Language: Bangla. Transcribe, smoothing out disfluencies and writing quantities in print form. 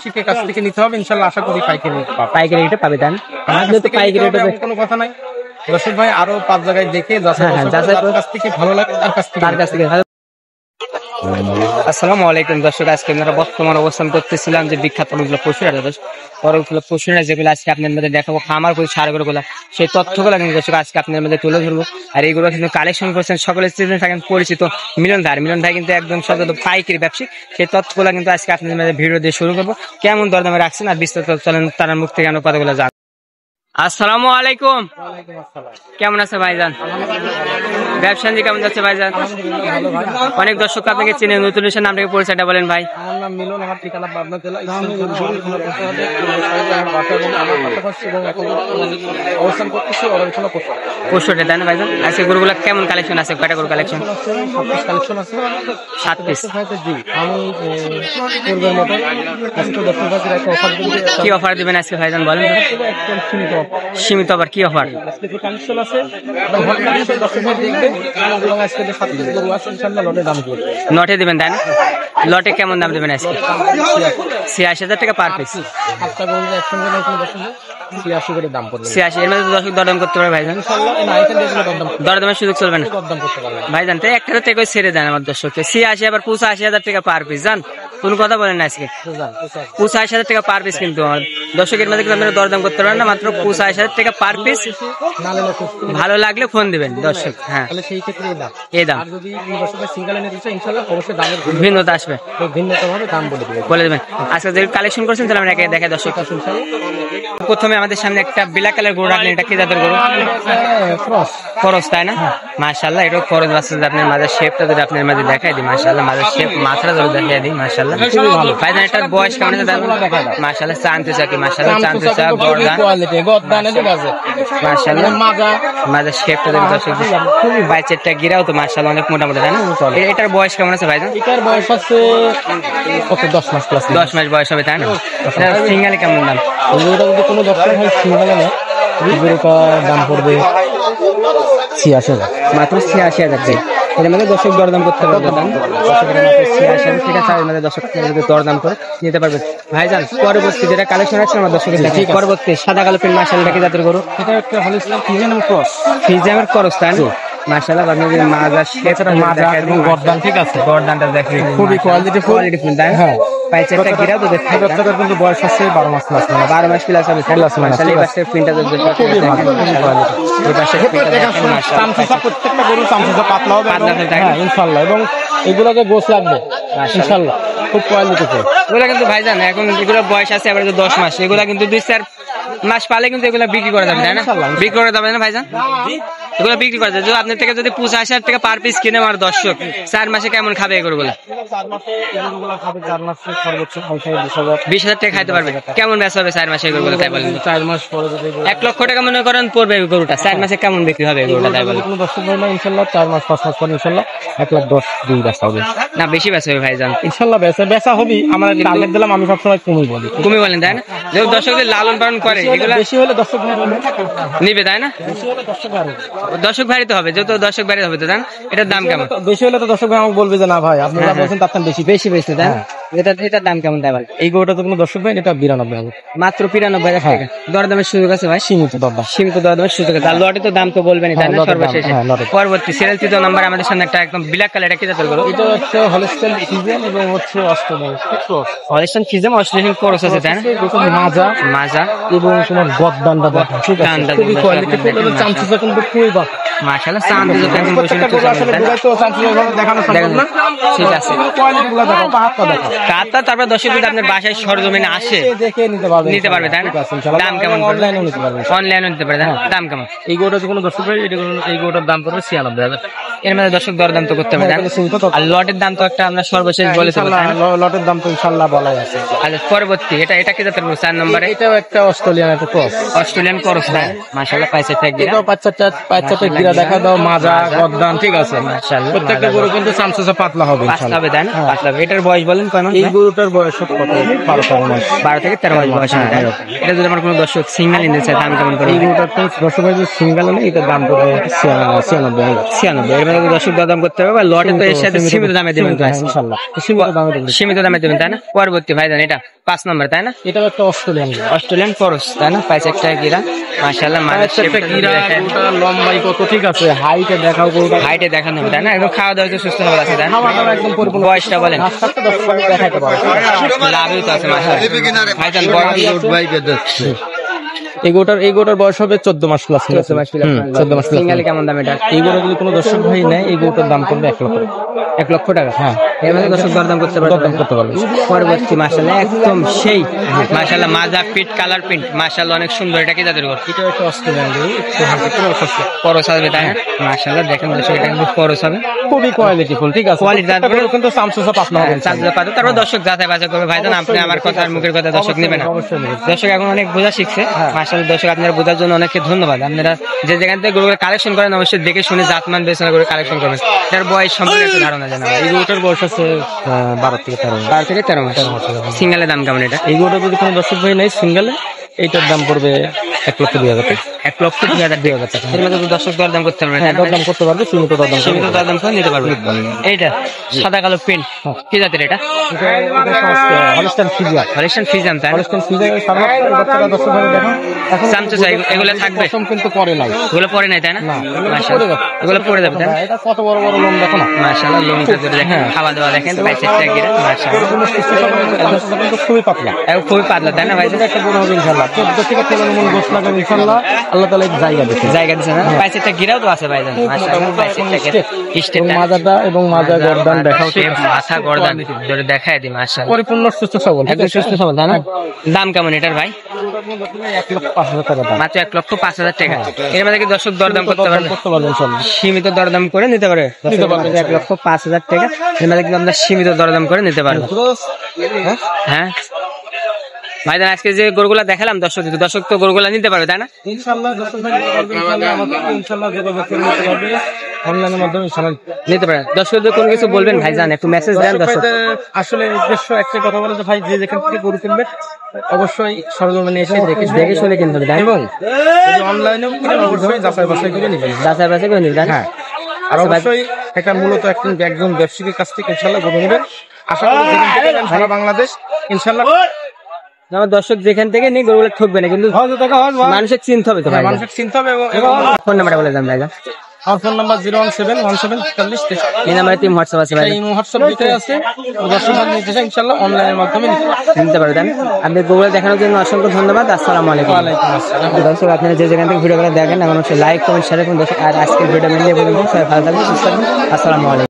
দর্শকের কাছ থেকে নিতে হবে, ইনশাল্লাহ আশা করি পাইকারি রেটে পাবে দেন, পাইকারি রেটে কোনো কথা নাই। দর্শক ভাই আরো 5 জায়গায় দেখে কাছ থেকে ভালো লাগে তার কাছ থেকে। আসসালামু আলাইকুম দর্শক, আজকে আমরা বর্তমান অবস্থান করতেছিলাম যে বিখ্যাত অনেকগুলো পশুরা যেগুলো আজকে আপনার মধ্যে দেখাবো, খামার করে সারগুলো সেই তথ্যগুলো কিন্তু দর্শক আজকে আপনার মধ্যে তুলে ধরবো। আর এইগুলো কিন্তু কালেকশন করছেন সকলের থাকেন পরিচিত মিলন ভাই কিন্তু একদম সচেতন পাইকারি ব্যবসায়ী। সেই তথ্যগুলো কিন্তু আজকে আপনাদের মধ্যে ভিডিও দিয়ে শুরু করবো। কেমন দরদামে রাখছেন আর বিস্তারিত চলেন তার মুখ থেকে আমরা কথাগুলো জানবো। আসসালামু আলাইকুম, কেমন আছে ভাইজান? ব্যবসা কেমন যাচ্ছে ভাইজান? অনেক দর্শক আপনাকে চিনে, নতুন নামটাকে পরিচয়টা বলেন ভাই। আমার নাম মিলন, আমার ঠিকানা পাবনা জেলা অবস্থান করতেছি পরশুটা, তাই না ভাইজান? আজকে গরুগুলো কেমন কালেকশন আছে? কয়টা গরু কালেকশন? কালেকশন আছে 7 পিস। আমি কি অফার দিবেন আজকে ভাইজান বলেন? সীমিত অফার, কি অফার? কালেকশন আছে নটে দিবেন তাই না? লটে কেমন দাম দেবেন আজকে? 86,000 টাকা পার পিস। 86 করে দাম পড়বে। 86 এর মধ্যে দর্শক দরদাম করতে পারবে ভাইজান? দরদামের সুযোগ চলবে না ভাইজান? তো একটা থেকে ছেড়ে দেন আমার দর্শককে। 86 আবার 85,000 টাকা পার পিস জান, কোন কথা বলেন না আজকে? 85,000 টাকা পার পিস কিন্তু দর্শকের মধ্যে কিন্তু আপনারা দরদাম করতে পারেন না, মাত্র 85,000 টাকা পার পিস। ভালো লাগলে ফোন দিবেন দর্শক। হ্যাঁ, সেই ক্ষেত্রে এই দাম। আর যদি সিঙ্গেল এনে দিচ্ছে ইনশাআল্লাহ অবশ্যই দামের ভিন্নতা আসবে, ভিন্নতাভাবে দাম বলে দেবেন। আজকে যে কালেকশন করছেন তাহলে আমরা দেখে দর্শক। প্রথমে আমাদের সামনে একটা ব্ল্যাক কালার গরু রাখলেন, এটা কি জাতের গরু? খরচ, তাই না? মাশাআল্লাহ, এটা খরচ বাচ্চা। আপনার মাঝে শেপটা যদি আপনার মাঝে দেখাই দিই, মাশাআল্লাহ মাঝে শেপ মাথাটা যদি দেখাই দিই, মাশাআল্লাহ খুবই ভালো। ভাইজান এটার বয়স কেমন আছে? মাশাআল্লাহ চাঁদতে চাকি, মাশাআল্লাহ চাঁদতে চাক, গর্দানে মাশাআল্লাহ মাঝে শেপটা যদি দর্শক খুবই বাইচেরটা গিরাও তো মাশাআল্লাহ অনেক মোটামুটি, তাই না? এটার বয়স কেমন আছে ভাইজান? এটার বয়স আছে কত? 10 মাস প্লাস। 10 মাস বয়স হবে, তাই না? এটা সিঙ্গেলে কেমন দাম? এটা যদি কোনো দর্শক হয় সিঙ্গেলে নেয় দাম পড়বে 86,000, মাত্র 86,000 টাকা। এর মধ্যে দর্শক দরদাম করতে পারবে, ঠিক আছে? আমাদের দর্শক দরদাম করে নিতে পারবে ভাইজান। পরবর্তী যেটা কালেকশন আছে আমার দর্শকের পরবর্তী সাদা কালো পেন মাশাআল্লাহ কি জাতের গরু? এটা একটা হলিস্টাইন ফিজিয়ানের ক্রস। ফিজিয়ানের ক্রস, তাই না? মাশাআল্লাহ আপনাদের মাজা শেপটা মাজা এবং গর্দান ঠিক আছে, গর্দানটা দেখেন খুবই কোয়ালিটিফুল, তাই না? হ্যাঁ, পাইচেরটা গিরাও তো দেখতে পাচ্ছেন। কিন্তু বয়স আছে 12 মাস প্লাস, 12 মাস প্লাস হবে। মাশাআল্লাহ এই পাশে প্রিন্টটা খুবই ভালো, এই পাশে মাশাআল্লাহ প্রত্যেকটা গরু চামচা পাতলা হবে, হ্যাঁ ইনশাআল্লাহ। এবং এগুলোকে গোস লাগবে ইনশাআল্লাহ, খুব কোয়ালিটিফুল। এগুলো কিন্তু ভাইজান এখন এগুলো বয়স আছে এবারে 10 মাস, এগুলো কিন্তু 2-4 মাস পালে কিন্তু এগুলো বিক্রি করা যাবে, তাই না? বিক্রি করা যাবে না ভাইজান? এগুলো বিক্রি করা যাবে। আপনার থেকে যদি 85,000 টাকা পার পিস কিনে আমার দর্শক 4 মাসে কেমন খাবে এগুলো? 20,000 টাকা খাইতে পারবে। কেমন বেচা হবে 4 মাসে এগুলো তাই বলেন? 4 মাস পরে যদি 1 লক্ষ টাকা মনে করেন পড়বে গরুটা, 4 মাসে কেমন বিক্রি হবে গরুটা তাই বলেন? কোনো দর্শক হয় না ইনশাআল্লাহ 4 মাস 5 মাস পরে ইনশাআল্লাহ 1,10,000 বেচা হবে না, বেশি বেচা হবে ভাইজান ইনশাআল্লাহ। বেচা হবে, আমরা টার্গেট দিলাম, আমি সবসময় কমই বলি, কমই বলেন, তাই না? যে দর্শকদের লালন পালন করে এগুলো বেশি হলে দর্শক ভাই নিবে, তাই না? দর্শক ভাইতে হবে, যেহেতু দর্শক ভাই হবে তো, তাই না? এটার দাম কেমন? বেশি হলে তো দর্শক ভাই আমাকে বলবে যে না ভাই আপনি যা বলছেন তার বেশি বেশি, তাই না? এটার দাম কেমন তাই বলেন? এই গরুটা তো কোনো দর্শক ভাই এটা 92,000, মাত্র 93,000 টাকা। দরদামের সুযোগ আছে ভাই? সীমিত দরদামের সুযোগ আছে। আর লটে তো দাম তো বলবেনই, তাই না? সর্বশেষে পরবর্তী সিরিয়াল 3 নম্বর আমাদের সামনে একটা একদম ব্ল্যাক কালার, এটা কি জাতের গরু? এটা হচ্ছে হলিস্টাইন ফিজিয়ান এবং হচ্ছে Australian cross. Holstein Friesian Australian cross আছে, তাই না? মাজা এবং তোমার গর্দানটা দেখো, ঠিক আছে, খুবই কোয়ালিটিফুল এবং চামচা কিন্তু খুবই ভালো মাশাআল্লাহ। চাঁদতে যত একদম বসে আসলে বুঝাইতো চামচা দেখানো সম্ভব না, ঠিক আছে? কোয়ালিটিগুলো দেখো, পাহাড়টা দেখো। তারপর দর্শক যদি আপনার বাসায় সরজমিনে আসে দেখে নিতে পারবে, তাই না? দাম কেমন? অনলাইনে নিতে পারবে, অনলাইনে নিতে পারবে, দাম কেমন? এই গরুটা যে কোনো দর্শক ভাই এই গরুটার দাম পড়বে 96,000। এর মধ্যে দর্শক দরদাম তো করতে হবে, আর লটের দাম তো একটা আমরা সর্বশেষ বলে দেব, লটের দাম তো ইনশাআল্লাহ বলাই আছে। আচ্ছা, পরবর্তী এটা কি জাতের 4 নম্বরে? এটাও একটা অস্ট্রেলিয়ান ক্রস। অস্ট্রেলিয়ান ক্রস, তাই মাশাআল্লাহ। পাইছেটা গিরা, এটাও পাঁচটা গিরা দেখা দাও, মাজা গর্দান, ঠিক আছে মাশাআল্লাহ। প্রত্যেকটা গরু কিন্তু চামচা পাতলা হবে ইনশাআল্লাহ, তাই না? পাতলা হবে। এটার বয়স বলেন কয় মাস? এই গরুটার বয়স কত? 12 মাস, 12 থেকে 13 মাস বয়স হবে। এটা যদি আমার কোনো দর্শক সিঙ্গেল নিতে চায় দাম কেমন করে? এই গরুটার তো দর্শক ভাই সিঙ্গেল নেই, এটার দাম পড়বে 96,000। এর মধ্যে দর্শক দরদাম করতে হবে, লটে তো এর সাথে সীমিত দামে দেবেন তো আজকে। ইনশাআল্লাহ সীমিত দামে দেবেন। সীমিত দামে দেবেন তাই না? পরবর্তী ভাইজান এটা 5 নম্বর তাই না? এটাও একটা অস্ট্রেলিয়ান অস্ট্রেলিয়ান করস তাই না? 5 টাকা গিরা মাশাআল্লাহ, মানে লম্বাই কত ঠিক আছে, হাইটে দেখাও গরুটা, হাইটে দেখানো তাই না? একদম খাওয়া দাওয়া সুস্থ হবে আছে তাই না? খাওয়া দাওয়া একদম পরিপূর্ণ। বয়সটা বলেন, রাস্তাতে দেখাতে পারে। লাভই তো আছে মাশাআল্লাহ। ভাইজান বয়স এই গোটার বয়স হবে 14 মাস প্লাস। 14 মাস প্লাস। 14 মাস প্লাস। সিঙ্গেল কেমন দাম এটা? এই গোটা যদি কোনো দর্শক ভাই নেয়, এই গোটার দাম পড়বে 1 লক্ষ। 1 লক্ষ টাকা। হ্যাঁ, এর মধ্যে দর্শক দরদাম করতে পারবে, দরদাম করতে পারবে। পরবর্তী মাশাআল্লাহ একদম সেই মাশাআল্লাহ মাজা পিট কালার প্রিন্ট মাশাআল্লাহ অনেক সুন্দর। এটা কি জাতের গরু? এটা একটা অস্ট্রেলিয়ান গরু, একটু হালকা সস্তা। পরশ হবে তাই না? মাশাআল্লাহ দেখেন দর্শক এটা কিন্তু পরশ হবে, খুবই কোয়ালিটিফুল, ঠিক আছে। কোয়ালিটি কিন্তু সামসুসা পাতলা হবে। চার্জার পাতে তারপর দর্শক যাচাই বাছাই করবে। ভাইজান আপনি আমার কথা আর মুখের কথা দর্শক নেবে না। অবশ্যই নেবে। দর্শক এখন অনেক বোঝা শিখছে মাশাআল্লাহ। দর্শক আপনারা বোঝার জন্য অনেককে ধন্যবাদ। আপনারা যে যেখান থেকে গরুগুলো কালেকশন করেন অবশ্যই দেখে শুনে জাতমান বেচনা করে কালেকশন করবেন। এর বয়স সম্পর্কে একটু ধারণা জানাবেন। এই গরুটার বয়স আছে 12 থেকে 13 মাস। 12 থেকে 13 মাস। সিঙ্গেলের দাম কেমন এটা? এই গরুটা যদি কোনো দর্শক ভাই নেয় সিঙ্গেলে, এইটার দাম পড়বে 1,02,000 টাকা। 1,02,000 টাকা। এর মধ্যে তো দর্শক দরদাম করতে পারবে, হ্যাঁ, দরদাম করতে পারবে, সীমিত দরদাম সীমিত দরদাম করে নিতে পারবে। এইটা সাদা কালো প্রিন্ট কি জাতের এটা? Holstein Friesian. হলিস্টাইন ফ্রিজিয়ান তাই না? হলস্টাইন ফ্রিজিয়ান বাচ্চারা দর্শক ভাই দেখো এখন চামচা চাই এগুলো থাকবে, পশম কিন্তু পরে নাই। এগুলো পরে নাই তাই না? না, মাশাআল্লাহ এগুলো পরে যাবে তাই না? এটা কত বড় বড় লোম দেখো না। মাশাআল্লাহ লোমটা ধরে দেখেন, খাওয়া দাওয়া দেখেন, বাইসের টাকা মাশাআল্লাহ কিন্তু খুবই পাতলা, খুবই পাতলা তাই না ভাই? একটা বড় হবে ইনশাআল্লাহ। 14 থেকে 15 মণ গোশ লাগাবে ইনশাআল্লাহ, আল্লাহ তাআলা এই জায়গা দিচ্ছে। জায়গা দিচ্ছে না? বাইসের টাকা গিরাও তো আছে ভাইজান মাশাআল্লাহ। বাইসের টাকা স্টেট মাজাটা এবং মাজা গর্দান দেখাও, ঠিক আছে? মাথা গর্দান ধরে দেখায় দি মাশাআল্লাহ, পরিপূর্ণ সুস্থ সবল, একদম সুস্থ সবল তাই না? দাম কেমন এটার ভাই? 1,05,000 টাকা দাম। মাত্র 1,05,000 টাকা। এর মধ্যে কি দর্শক দরদাম করতে পারবে? করতে পারবে ইনশাআল্লাহ। সীমিত দরদাম করে নিতে পারবে, নিতে পারবে। 1,05,000 টাকা এর মধ্যে কিন্তু আমরা সীমিত দরদাম করে নিতে পারবো। হ্যাঁ ভাইজান আজকে যে গরুগুলা দেখালাম দর্শক তো গরুগুলা নিতে পারবে তাই না? ইনশাআল্লাহ দর্শক ভাই ইনশাআল্লাহ আমাদের ইনশাআল্লাহ যোগাযোগ করে নিতে পারবে, অনলাইনের মাধ্যমে ইনশাআল্লাহ নিতে পারে। দর্শকদের কোনো কিছু বলবেন ভাইজান, একটু মেসেজ দেন দর্শক। আসলে উদ্দেশ্য একটা কথা বলে যে ভাই যে যেখান থেকে গরু কিনবে অবশ্যই সরজমিনে এসে দেখে শুনে কিনতে হবে এবং অনলাইনেও অবশ্যই যাচাই বাছাই করে নেবেন। যাচাই বাছাই করে নিবেন। হ্যাঁ, আর অবশ্যই এটা মূলত একজন ব্যবসায়ীর কাছ থেকে ইনশাআল্লাহ গরু নেবেন। আশা করি যেখান থেকে নেন সারা বাংলাদেশ ইনশাআল্লাহ। আমার দর্শক যেখান থেকে নিয়ে গরুগুলো ঠকবে না, কিন্তু মানুষের চিনতে হবে তো ভাই, মানুষের চিন্তা হবে। ফোন নাম্বারটা বলে দেন ভাইজান। আমার ফোন নাম্বার 0171743। এই নাম্বারে টিম হোয়াটসঅ্যাপ আছে ভাই, হোয়াটসঅ্যাপ দুটোই আছে। দর্শক নিতে ইনশাআল্লাহ অনলাইনের মাধ্যমে নিতে পারবেন। আপনি গরুগুলো দেখানোর জন্য অসংখ্য ধন্যবাদ। আসসালামু আলাইকুম। ওয়ালাইকুম আসসালাম। দর্শক আপনারা যে যেখান থেকে ভিডিওগুলো দেখেন এখন অবশ্যই লাইক কমেন্ট শেয়ার করুন। আজকের ভিডিও মিলিয়ে বলুন সবাই ভালো থাকবেন, সুস্থ থাকবেন। আসসালামু আলাইকুম।